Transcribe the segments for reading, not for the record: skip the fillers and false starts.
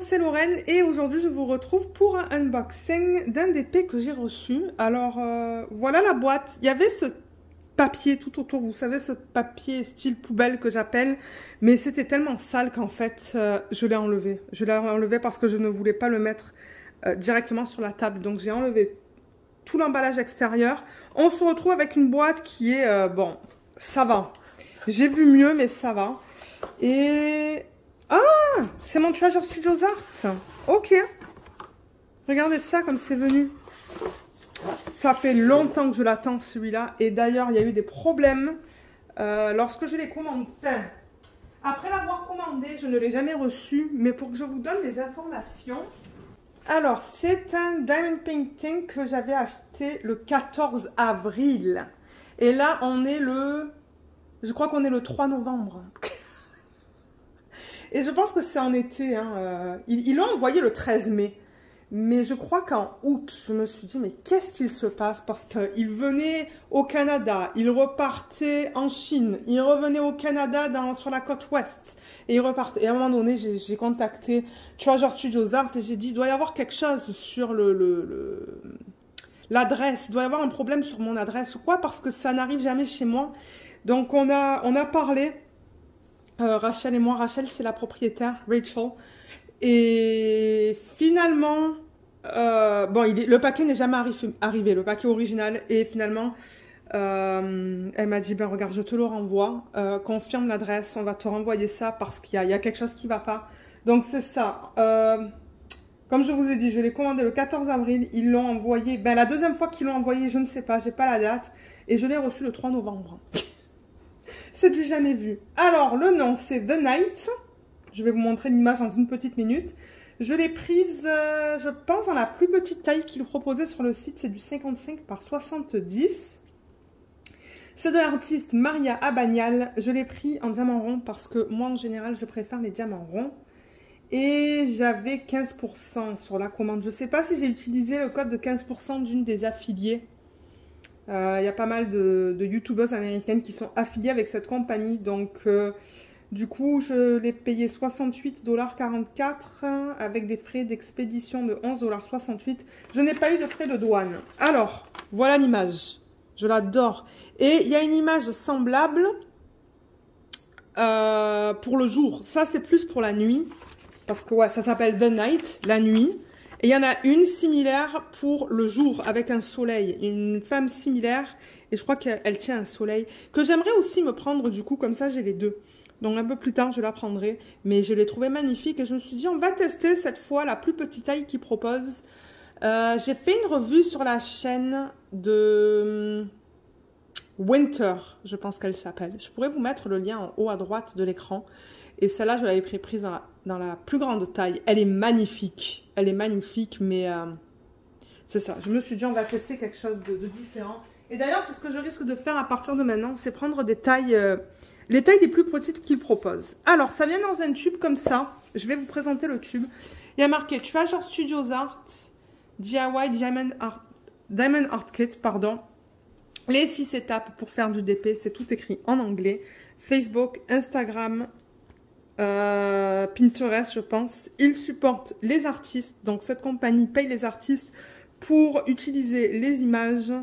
c'est Lorraine et aujourd'hui je vous retrouve pour un unboxing d'un DP que j'ai reçu. Alors voilà la boîte, il y avait ce papier tout autour, vous savez ce papier style poubelle que j'appelle, mais c'était tellement sale qu'en fait je l'ai enlevé. Je l'ai enlevé parce que je ne voulais pas le mettre directement sur la table, donc j'ai enlevé tout l'emballage extérieur. On se retrouve avec une boîte qui est, bon, ça va. J'ai vu mieux mais ça va. Et... ah, c'est mon Treasure Studios Art. Ok. Regardez ça comme c'est venu. Ça fait longtemps que je l'attends celui-là. Et d'ailleurs, il y a eu des problèmes lorsque je l'ai commandé. Enfin, après l'avoir commandé, je ne l'ai jamais reçu. Mais pour que je vous donne les informations. Alors, c'est un Diamond Painting que j'avais acheté le 14 avril. Et là, on est le... je crois qu'on est le 3 novembre. Et je pense que c'est en été. Hein, ils l'ont envoyé le 13 mai. Mais je crois qu'en août, je me suis dit, mais qu'est-ce qu'il se passe? Parce qu'il venait au Canada, il repartait en Chine, il revenait au Canada sur la côte ouest. Et il repartait. Et à un moment donné, j'ai contacté Treasure Studios Art et j'ai dit, il doit y avoir quelque chose sur l'adresse. Il doit y avoir un problème sur mon adresse ou quoi, parce que ça n'arrive jamais chez moi. Donc on a parlé. Rachel et moi, Rachel c'est la propriétaire, Rachel, et finalement, bon, le paquet n'est jamais arrivé, le paquet original, et finalement, elle m'a dit, ben regarde, je te le renvoie, confirme l'adresse, on va te renvoyer ça parce qu'il y a quelque chose qui ne va pas. Donc c'est ça, comme je vous ai dit, je l'ai commandé le 14 avril, ils l'ont envoyé, ben la deuxième fois qu'ils l'ont envoyé, je ne sais pas, j'ai pas la date, et je l'ai reçu le 3 novembre. C'est du jamais vu. Alors, le nom, c'est The Night. Je vais vous montrer l'image dans une petite minute. Je l'ai prise, je pense, dans la plus petite taille qu'il proposait sur le site. C'est du 55 par 70. C'est de l'artiste Maria Abanial. Je l'ai pris en diamant rond parce que moi, en général, je préfère les diamants ronds. Et j'avais 15% sur la commande. Je ne sais pas si j'ai utilisé le code de 15% d'une des affiliées. Il y a pas mal de youtubeuses américaines qui sont affiliées avec cette compagnie. Donc, du coup, je l'ai payé 68,44 $ avec des frais d'expédition de 11,68 $. Je n'ai pas eu de frais de douane. Alors, voilà l'image. Je l'adore. Et il y a une image semblable pour le jour. Ça, c'est plus pour la nuit. Parce que, ouais, ça s'appelle The Night, la nuit. Et il y en a une similaire pour le jour, avec un soleil. Une femme similaire, et je crois qu'elle tient un soleil, que j'aimerais aussi me prendre du coup, comme ça j'ai les deux. Donc un peu plus tard, je la prendrai. Mais je l'ai trouvée magnifique, et je me suis dit, on va tester cette fois la plus petite taille qu'ils proposent. J'ai fait une revue sur la chaîne de Winter, je pense qu'elle s'appelle. Je pourrais vous mettre le lien en haut à droite de l'écran. Et celle-là, je l'avais prise dans la plus grande taille. Elle est magnifique. Elle est magnifique, mais c'est ça. Je me suis dit, on va tester quelque chose de différent. Et d'ailleurs, c'est ce que je risque de faire à partir de maintenant. C'est prendre des tailles, les tailles les plus petites qu'ils proposent. Alors, ça vient dans un tube comme ça. Je vais vous présenter le tube. Il y a marqué Treasure Studios Art, DIY Diamond Art Kit, pardon. Les 6 étapes pour faire du DP, c'est tout écrit en anglais. Facebook, Instagram, Pinterest, je pense. Ils supportent les artistes, donc cette compagnie paye les artistes pour utiliser les images.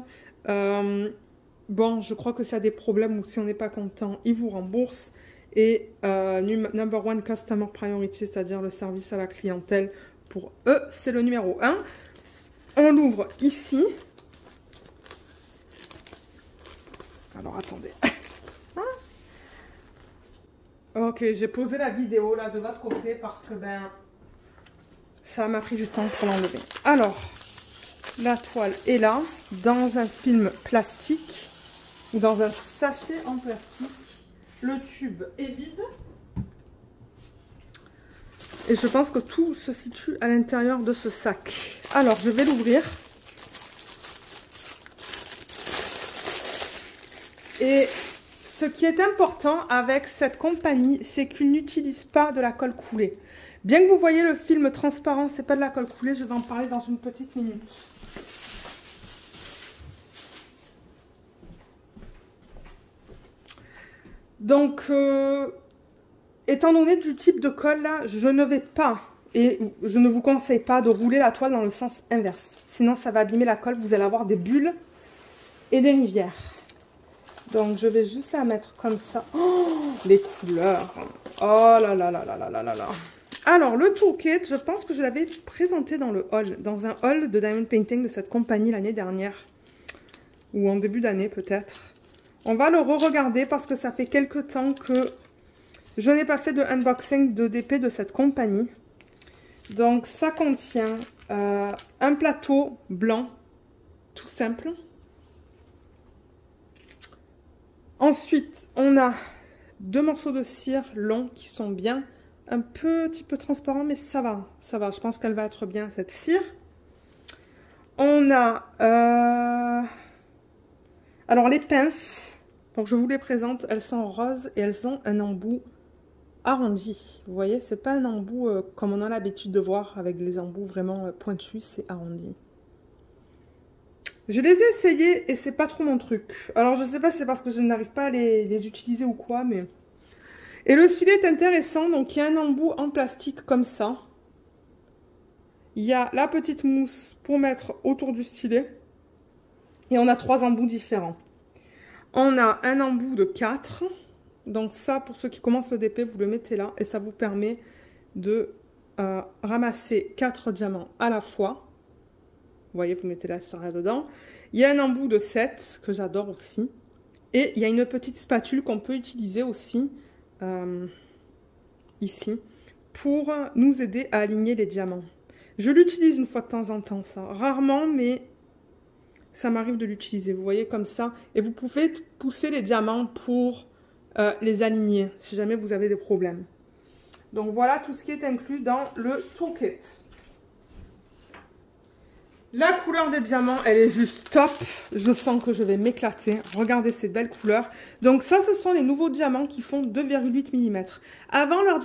Bon, je crois que s'il y a des problèmes ou si on n'est pas content, ils vous remboursent. Et number one customer priority, c'est-à-dire le service à la clientèle, pour eux, c'est le numéro 1. On l'ouvre ici. Alors, attendez. Ok, j'ai posé la vidéo là de votre côté parce que ben ça m'a pris du temps pour l'enlever. Alors, la toile est là, dans un film plastique ou dans un sachet en plastique. Le tube est vide. Et je pense que tout se situe à l'intérieur de ce sac. Alors, je vais l'ouvrir. Et ce qui est important avec cette compagnie, c'est qu'ils n'utilisent pas de la colle coulée. Bien que vous voyez le film transparent, c'est pas de la colle coulée, je vais en parler dans une petite minute. Donc, étant donné du type de colle là, je ne vais pas Et je ne vous conseille pas de rouler la toile dans le sens inverse. Sinon, ça va abîmer la colle. Vous allez avoir des bulles et des rivières. Donc, je vais juste la mettre comme ça. Oh, les couleurs. Oh là là là là là là là là. Alors, le toolkit, je pense que je l'avais présenté dans le haul. Dans un haul de Diamond Painting de cette compagnie l'année dernière. Ou en début d'année, peut-être. On va le re-regarder parce que ça fait quelques temps que je n'ai pas fait de unboxing de DP de cette compagnie. Donc, ça contient un plateau blanc, tout simple. Ensuite, on a 2 morceaux de cire longs qui sont bien, un petit peu transparents, mais ça va, ça va. Je pense qu'elle va être bien, cette cire. On a... alors, les pinces, donc je vous les présente, elles sont roses et elles ont un embout arrondi. Vous voyez, c'est pas un embout comme on a l'habitude de voir avec les embouts vraiment pointus, c'est arrondi. Je les ai essayés et c'est pas trop mon truc. Alors je sais pas si c'est parce que je n'arrive pas à les utiliser ou quoi, mais... Et le stylet est intéressant, donc il y a un embout en plastique comme ça. Il y a la petite mousse pour mettre autour du stylet. Et on a 3 embouts différents. On a un embout de 4. Donc ça, pour ceux qui commencent le DP, vous le mettez là. Et ça vous permet de ramasser 4 diamants à la fois. Vous voyez, vous mettez la cire là-dedans. Il y a un embout de 7, que j'adore aussi. Et il y a une petite spatule qu'on peut utiliser aussi, ici, pour nous aider à aligner les diamants. Je l'utilise une fois de temps en temps, ça. Rarement, mais ça m'arrive de l'utiliser. Vous voyez, comme ça. Et vous pouvez pousser les diamants pour... les aligner si jamais vous avez des problèmes. Donc voilà tout ce qui est inclus dans le toolkit. La couleur des diamants, elle est juste top. Je sens que je vais m'éclater. Regardez ces belles couleurs. Donc ça, ce sont les nouveaux diamants qui font 2,8 mm. Avant, leur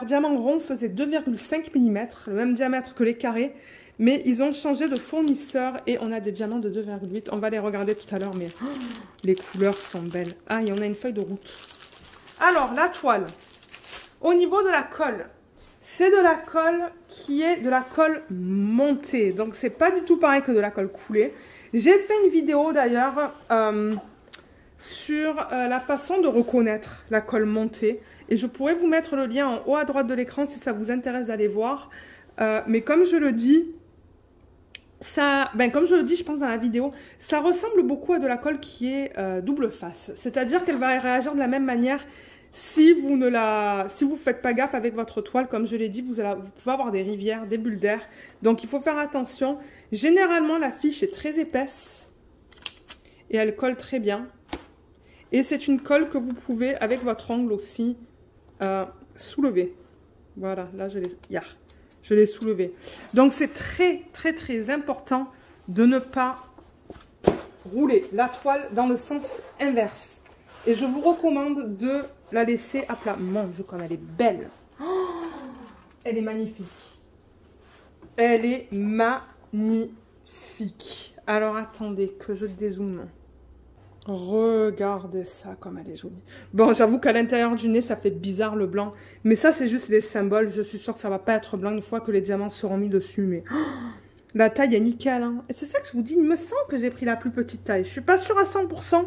diamant rond faisait 2,5 mm, le même diamètre que les carrés. Mais ils ont changé de fournisseur et on a des diamants de 2,8. On va les regarder tout à l'heure, mais oh, les couleurs sont belles. Ah, et on a une feuille de route. Alors, la toile. Au niveau de la colle, c'est de la colle qui est de la colle montée. Donc, c'est pas du tout pareil que de la colle coulée. J'ai fait une vidéo d'ailleurs sur la façon de reconnaître la colle montée. Et je pourrais vous mettre le lien en haut à droite de l'écran si ça vous intéresse d'aller voir. Mais comme je le dis... comme je le dis, je pense dans la vidéo, ça ressemble beaucoup à de la colle qui est double face. C'est-à-dire qu'elle va réagir de la même manière si vous ne faites pas gaffe avec votre toile. Comme je l'ai dit, vous pouvez avoir des rivières, des bulles d'air. Donc, il faut faire attention. Généralement, la fiche est très épaisse et elle colle très bien. Et c'est une colle que vous pouvez, avec votre ongle aussi, soulever. Voilà, là, je l'ai soulevé. Donc, c'est très, très, très important de ne pas rouler la toile dans le sens inverse. Et je vous recommande de la laisser à plat. Mon Dieu, comme elle est belle. Oh, elle est magnifique. Elle est magnifique. Alors, attendez que je dézoome. Regardez ça, comme elle est jolie. Bon, j'avoue qu'à l'intérieur du nez, ça fait bizarre le blanc. Mais ça, c'est juste des symboles. Je suis sûre que ça va pas être blanc une fois que les diamants seront mis dessus. Mais oh, la taille est nickel. Hein. Et c'est ça que je vous dis. Il me semble que j'ai pris la plus petite taille. Je suis pas sûre à 100%.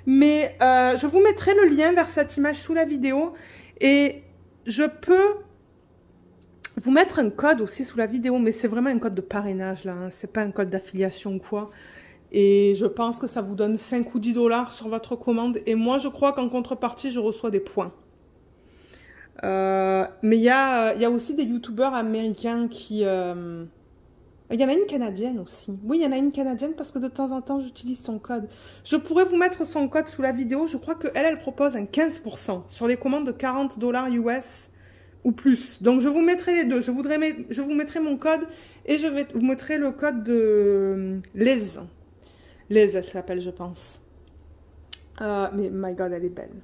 Mais je vous mettrai le lien vers cette image sous la vidéo. Et je peux vous mettre un code aussi sous la vidéo. Mais c'est vraiment un code de parrainage, là. Hein. C'est pas un code d'affiliation ou quoi. Et je pense que ça vous donne 5 ou 10 $ sur votre commande. Et moi, je crois qu'en contrepartie, je reçois des points. Mais il y a aussi des youtubeurs américains qui... il y en a une canadienne aussi. Oui, il y en a une canadienne parce que de temps en temps, j'utilise son code. Je pourrais vous mettre son code sous la vidéo. Je crois qu'elle propose un 15% sur les commandes de 40 $ US ou plus. Donc, je vous mettrai les deux. Je vous mettrai mon code et je vous mettrai le code de Les, elle s'appelle, je pense. Mais my God, elle est belle.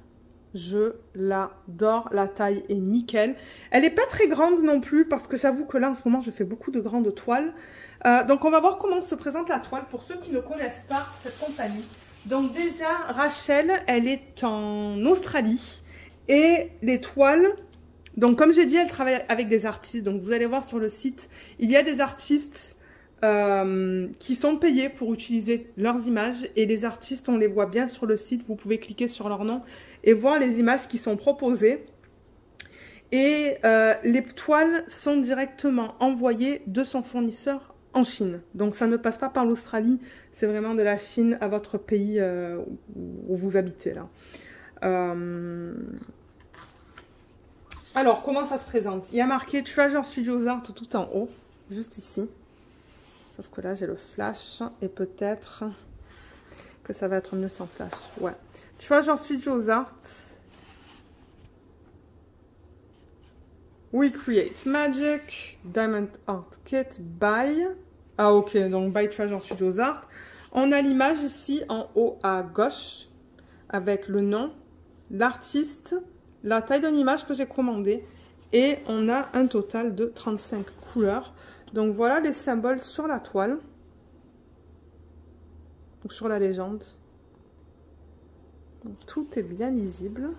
Je l'adore. La taille est nickel. Elle n'est pas très grande non plus parce que j'avoue que là, en ce moment, je fais beaucoup de grandes toiles. Donc, on va voir comment se présente la toile pour ceux qui ne connaissent pas cette compagnie. Donc, déjà, Rachel, elle est en Australie. Et les toiles Donc, comme j'ai dit, elle travaille avec des artistes. Donc, vous allez voir sur le site, il y a des artistes qui sont payés pour utiliser leurs images. Et les artistes, on les voit bien sur le site. Vous pouvez cliquer sur leur nom et voir les images qui sont proposées. Et les toiles sont directement envoyées de son fournisseur en Chine. Donc, ça ne passe pas par l'Australie. C'est vraiment de la Chine à votre pays où vous habitez là. Alors, comment ça se présente? Il y a marqué Treasure Studios Art tout en haut, juste ici. Sauf que là, j'ai le flash et peut-être que ça va être mieux sans flash. Ouais. Treasure Studios Art. We create magic. Diamond Art Kit by. Ah, ok. Donc, by Treasure Studios Art. On a l'image ici en haut à gauche avec le nom, l'artiste, la taille d'une image que j'ai commandée et on a un total de 35 couleurs. Donc voilà les symboles sur la toile, donc sur la légende. Donc, tout est bien lisible.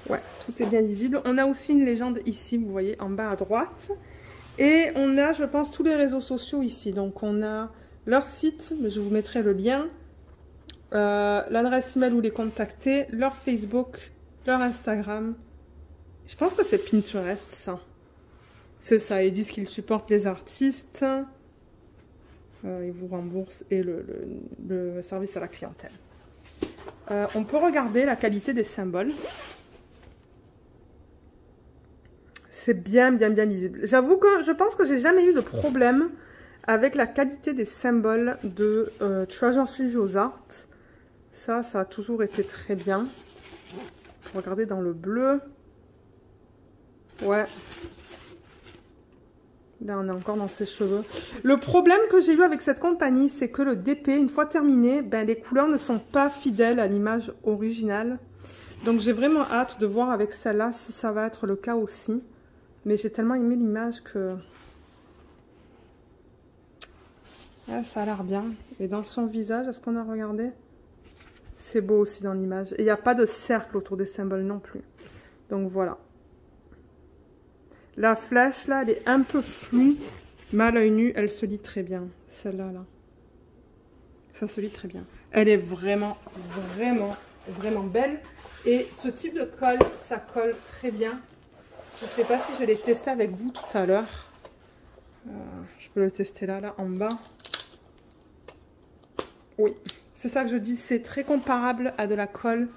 Ouais, tout est bien lisible. On a aussi une légende ici, vous voyez, en bas à droite. Et on a, je pense, tous les réseaux sociaux ici. Donc on a leur site, je vous mettrai le lien. L'adresse email où les contacter, leur Facebook, leur Instagram. Je pense que c'est Pinterest, ça. C'est ça, ils disent qu'ils supportent les artistes. Ils vous remboursent et le service à la clientèle. On peut regarder la qualité des symboles. C'est bien lisible. J'avoue que je pense que j'ai jamais eu de problème avec la qualité des symboles de Treasure Studios Art. Ça a toujours été très bien. Regardez dans le bleu. Ouais. Là, on est encore dans ses cheveux. Le problème que j'ai eu avec cette compagnie, c'est que le DP, une fois terminé, ben, les couleurs ne sont pas fidèles à l'image originale. Donc, j'ai vraiment hâte de voir avec celle-là si ça va être le cas aussi. Mais j'ai tellement aimé l'image que... Ah, ça a l'air bien. Et dans son visage, est-ce qu'on a regardé? C'est beau aussi dans l'image. Et il n'y a pas de cercle autour des symboles non plus. Donc, voilà. La flèche, là, elle est un peu floue. Mais à l'œil nu, elle se lit très bien. Celle-là, là. Ça se lit très bien. Elle est vraiment belle. Et ce type de colle, ça colle très bien. Je ne sais pas si je l'ai testé avec vous tout à l'heure. Je peux le tester là en bas. Oui, c'est ça que je dis. C'est très comparable à de la colle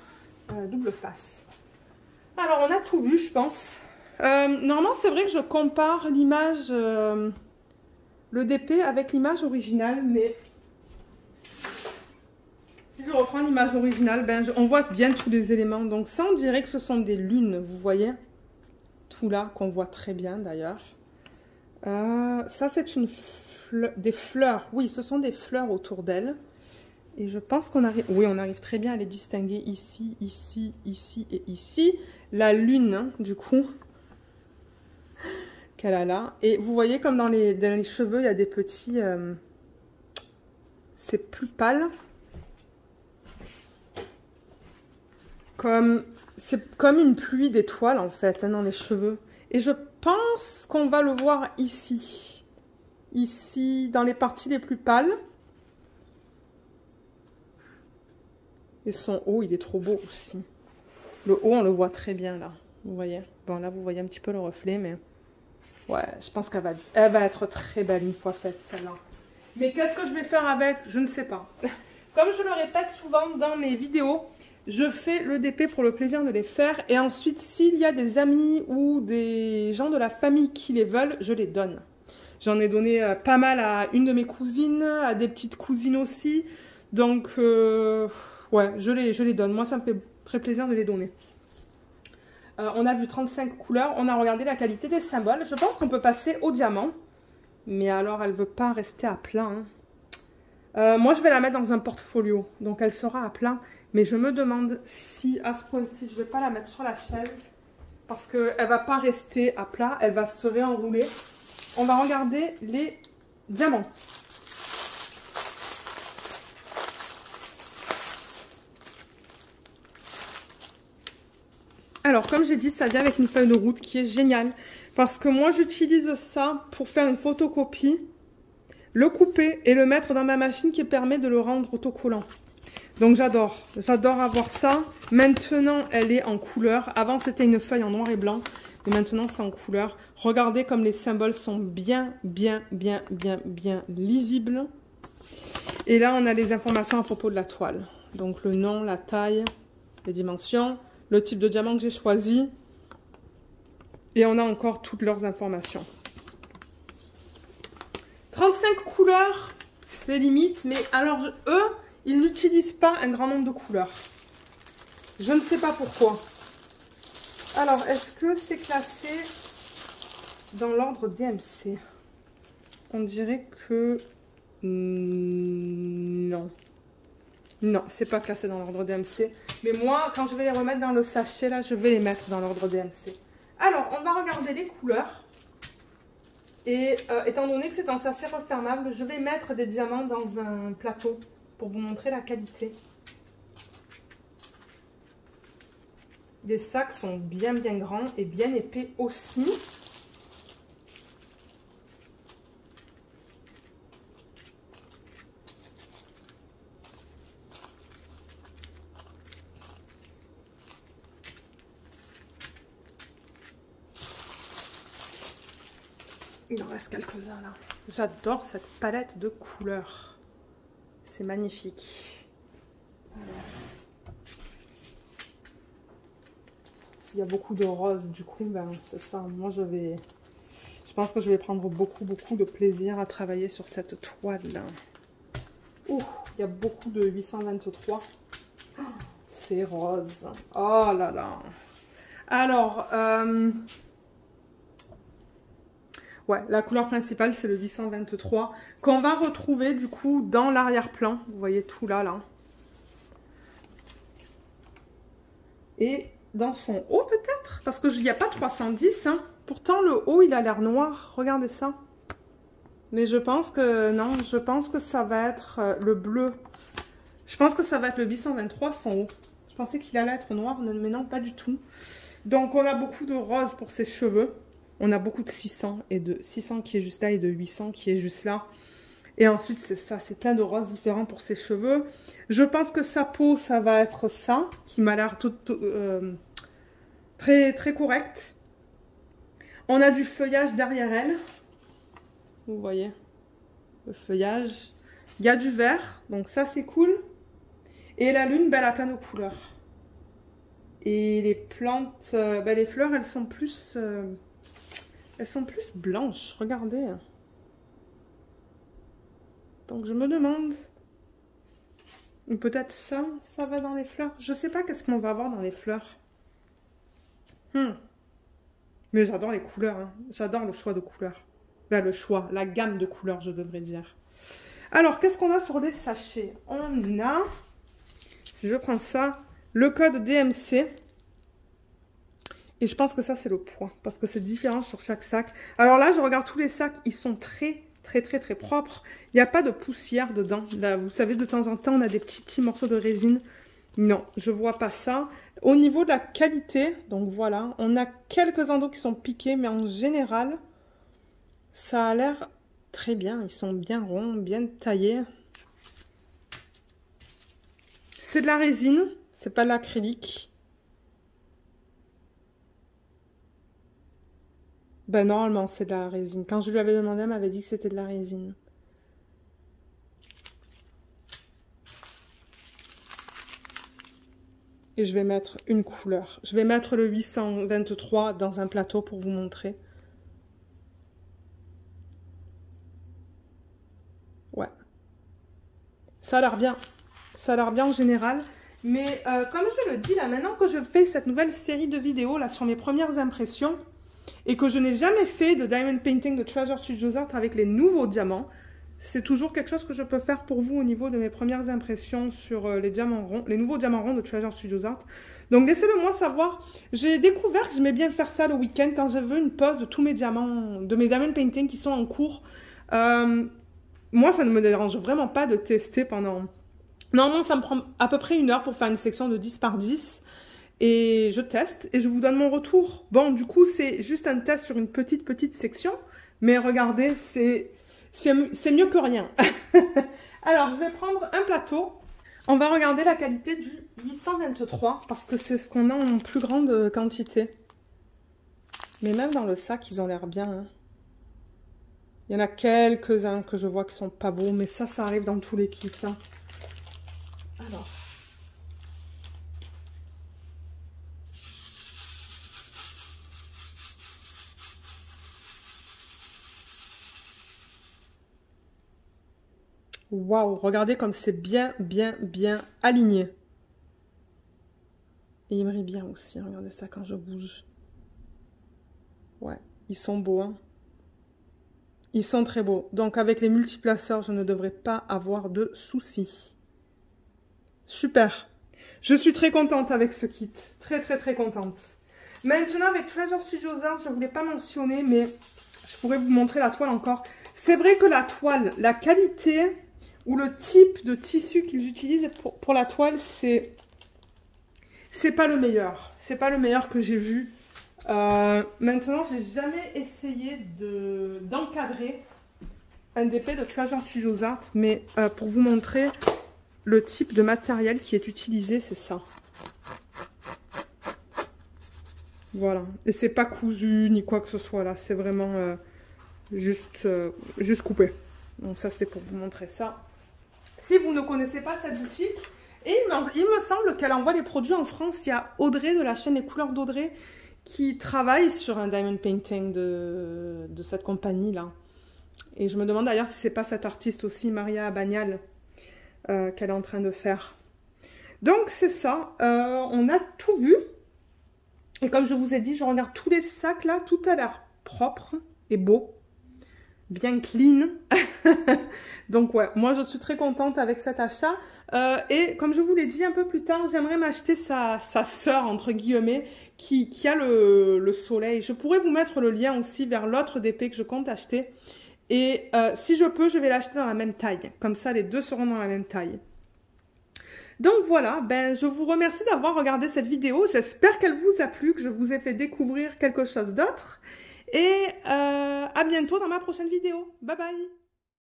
double face. Alors, on a tout vu, je pense. Normalement, c'est vrai que je compare l'image, le DP avec l'image originale, mais si je reprends l'image originale, ben, on voit bien tous les éléments. Donc ça, on dirait que ce sont des lunes, vous voyez? Tout là, qu'on voit très bien d'ailleurs. Ça, c'est des fleurs. Oui, ce sont des fleurs autour d'elle. Et je pense qu'on arrive... Oui, on arrive très bien à les distinguer ici, ici, ici et ici. La lune, hein, du coup... qu'elle a là. Et vous voyez comme dans les cheveux, il y a des petits... c'est plus pâle. C'est comme une pluie d'étoiles en fait, hein, dans les cheveux. Et je pense qu'on va le voir ici. Ici, dans les parties les plus pâles. Et son haut, il est trop beau aussi. Le haut, on le voit très bien là. Vous voyez? Bon, là, vous voyez un petit peu le reflet, mais... Ouais, je pense qu'elle va être très belle une fois faite, celle-là. Mais qu'est-ce que je vais faire avec? Je ne sais pas. Comme je le répète souvent dans mes vidéos, je fais le DP pour le plaisir de les faire. Et ensuite, s'il y a des amis ou des gens de la famille qui les veulent, je les donne. J'en ai donné pas mal à une de mes cousines, à des petites cousines aussi. Donc, ouais, je les donne. Moi, ça me fait très plaisir de les donner. On a vu 35 couleurs. On a regardé la qualité des symboles. Je pense qu'on peut passer au diamant. Mais alors, elle ne veut pas rester à plat. Hein. Moi, je vais la mettre dans un portfolio. Donc, elle sera à plat. Mais je me demande si, à ce point-ci, je ne vais pas la mettre sur la chaise. Parce qu'elle ne va pas rester à plat. Elle va se réenrouler. On va regarder les diamants. Alors, comme j'ai dit, ça vient avec une feuille de route qui est géniale. Parce que moi, j'utilise ça pour faire une photocopie, le couper et le mettre dans ma machine qui permet de le rendre autocollant. Donc, j'adore. J'adore avoir ça. Maintenant, elle est en couleur. Avant, c'était une feuille en noir et blanc. Et maintenant, c'est en couleur. Regardez comme les symboles sont bien lisibles. Et là, on a les informations à propos de la toile. Donc, le nom, la taille, les dimensions, le type de diamant que j'ai choisi. Et on a encore toutes leurs informations. 35 couleurs, c'est limite. Mais alors, eux, ils n'utilisent pas un grand nombre de couleurs. Je ne sais pas pourquoi. Alors, est-ce que c'est classé dans l'ordre DMC? On dirait que... non. Non, c'est pas classé dans l'ordre DMC. Mais moi, quand je vais les remettre dans le sachet, là, je vais les mettre dans l'ordre DMC. Alors, on va regarder les couleurs. Et étant donné que c'est un sachet refermable, je vais mettre des diamants dans un plateau pour vous montrer la qualité. Les sacs sont bien grands et bien épais aussi. Il en reste quelques-uns là. J'adore cette palette de couleurs. C'est magnifique. S'il y a beaucoup de rose, du coup, ben, c'est ça. Moi, je pense que je vais prendre beaucoup de plaisir à travailler sur cette toile. Ouh, il y a beaucoup de 823. Oh, c'est rose. Oh là là. Alors, ouais, la couleur principale, c'est le 823, qu'on va retrouver, du coup, dans l'arrière-plan. Vous voyez tout là, là. Et dans son haut, peut-être, parce qu'il n'y a pas 310, hein. Pourtant, le haut, il a l'air noir. Regardez ça. Mais je pense que, non, je pense que ça va être le bleu. Je pense que ça va être le 823, son haut. Je pensais qu'il allait être noir, mais non, pas du tout. Donc, on a beaucoup de rose pour ses cheveux. On a beaucoup de 600 et de 600 qui est juste là et de 800 qui est juste là. Et ensuite, c'est ça, c'est plein de roses différents pour ses cheveux. Je pense que sa peau, ça va être ça, qui m'a l'air très correct. On a du feuillage derrière elle. Vous voyez, le feuillage. Il y a du vert, donc ça, c'est cool. Et la lune, ben, elle a plein de couleurs. Et les plantes, ben, les fleurs, elles sont plus blanches, regardez. Donc je me demande, peut-être ça va dans les fleurs. Je sais pas qu'est-ce qu'on va avoir dans les fleurs. Mais j'adore les couleurs, hein. J'adore le choix de couleurs. Ben, la gamme de couleurs, je devrais dire. Alors, qu'est-ce qu'on a sur les sachets? On a, si je prends ça, le code DMC. Et je pense que ça, c'est le poids, parce que c'est différent sur chaque sac. Alors là, je regarde tous les sacs, ils sont très propres. Il n'y a pas de poussière dedans. Là, vous savez, de temps en temps, on a des petits morceaux de résine. Non, je ne vois pas ça. Au niveau de la qualité, donc voilà, on a quelques endroits qui sont piqués, mais en général, ça a l'air très bien. Ils sont bien ronds, bien taillés. C'est de la résine, c'est pas de l'acrylique. Ben normalement, c'est de la résine. Quand je lui avais demandé, elle m'avait dit que c'était de la résine. Et je vais mettre une couleur. Je vais mettre le 823 dans un plateau pour vous montrer. Ouais. Ça a l'air bien. Ça a l'air bien en général. Mais comme je le dis là, maintenant que je fais cette nouvelle série de vidéos là sur mes premières impressions, et que je n'ai jamais fait de diamond painting de Treasure Studios Art avec les nouveaux diamants, c'est toujours quelque chose que je peux faire pour vous au niveau de mes premières impressions sur les diamants ronds, les nouveaux diamants ronds de Treasure Studios Art. Donc laissez-le moi savoir. J'ai découvert que j'aimais bien faire ça le week-end quand je veux une pause de tous mes diamants, de mes diamond painting qui sont en cours. Moi, ça ne me dérange vraiment pas de tester pendant... Normalement, ça me prend à peu près 1 heure pour faire une section de 10 par 10. et je teste et je vous donne mon retour. Bon, du coup, c'est juste un test sur une petite section, mais regardez, c'est mieux que rien. Alors, je vais prendre un plateau. On va regarder la qualité du 823 parce que c'est ce qu'on a en plus grande quantité. Mais même dans le sac, ils ont l'air bien. Hein. Il y en a quelques-uns que je vois qui sont pas beaux, mais ça arrive dans tous les kits. Hein. Alors. Waouh, regardez comme c'est bien aligné. Et il brille bien aussi, regardez ça quand je bouge. Ouais, ils sont beaux, hein. Ils sont très beaux. Donc avec les multiplaceurs, je ne devrais pas avoir de soucis. Super. Je suis très contente avec ce kit. Très contente. Maintenant, avec Treasure Studios Art, je ne voulais pas mentionner, mais je pourrais vous montrer la toile encore. C'est vrai que la toile, la qualité ou le type de tissu qu'ils utilisent pour la toile, c'est pas le meilleur. C'est pas le meilleur que j'ai vu. Maintenant, j'ai jamais essayé d'encadrer un DP de Treasure Studios Art, mais pour vous montrer le type de matériel qui est utilisé, c'est ça. Voilà. Et c'est pas cousu ni quoi que ce soit là. C'est vraiment juste coupé. Donc ça, c'était pour vous montrer ça. Si vous ne connaissez pas cette boutique, et il me semble qu'elle envoie les produits en France. Il y a Audrey de la chaîne Les Couleurs d'Audrey qui travaille sur un diamond painting de cette compagnie-là. Et je me demande d'ailleurs si c'est pas cette artiste aussi, Maria Bagnal, qu'elle est en train de faire. Donc c'est ça, on a tout vu. Et comme je vous ai dit, je regarde tous les sacs là, tout a l'air propre et beau. Bien clean. Donc ouais, moi je suis très contente avec cet achat. Et comme je vous l'ai dit un peu plus tard, j'aimerais m'acheter sa sœur, entre guillemets, qui a le soleil. Je pourrais vous mettre le lien aussi vers l'autre DP que je compte acheter. Et si je peux, je vais l'acheter dans la même taille. Comme ça, les deux seront dans la même taille. Donc voilà, ben, je vous remercie d'avoir regardé cette vidéo. J'espère qu'elle vous a plu, que je vous ai fait découvrir quelque chose d'autre. Et à bientôt dans ma prochaine vidéo. Bye bye!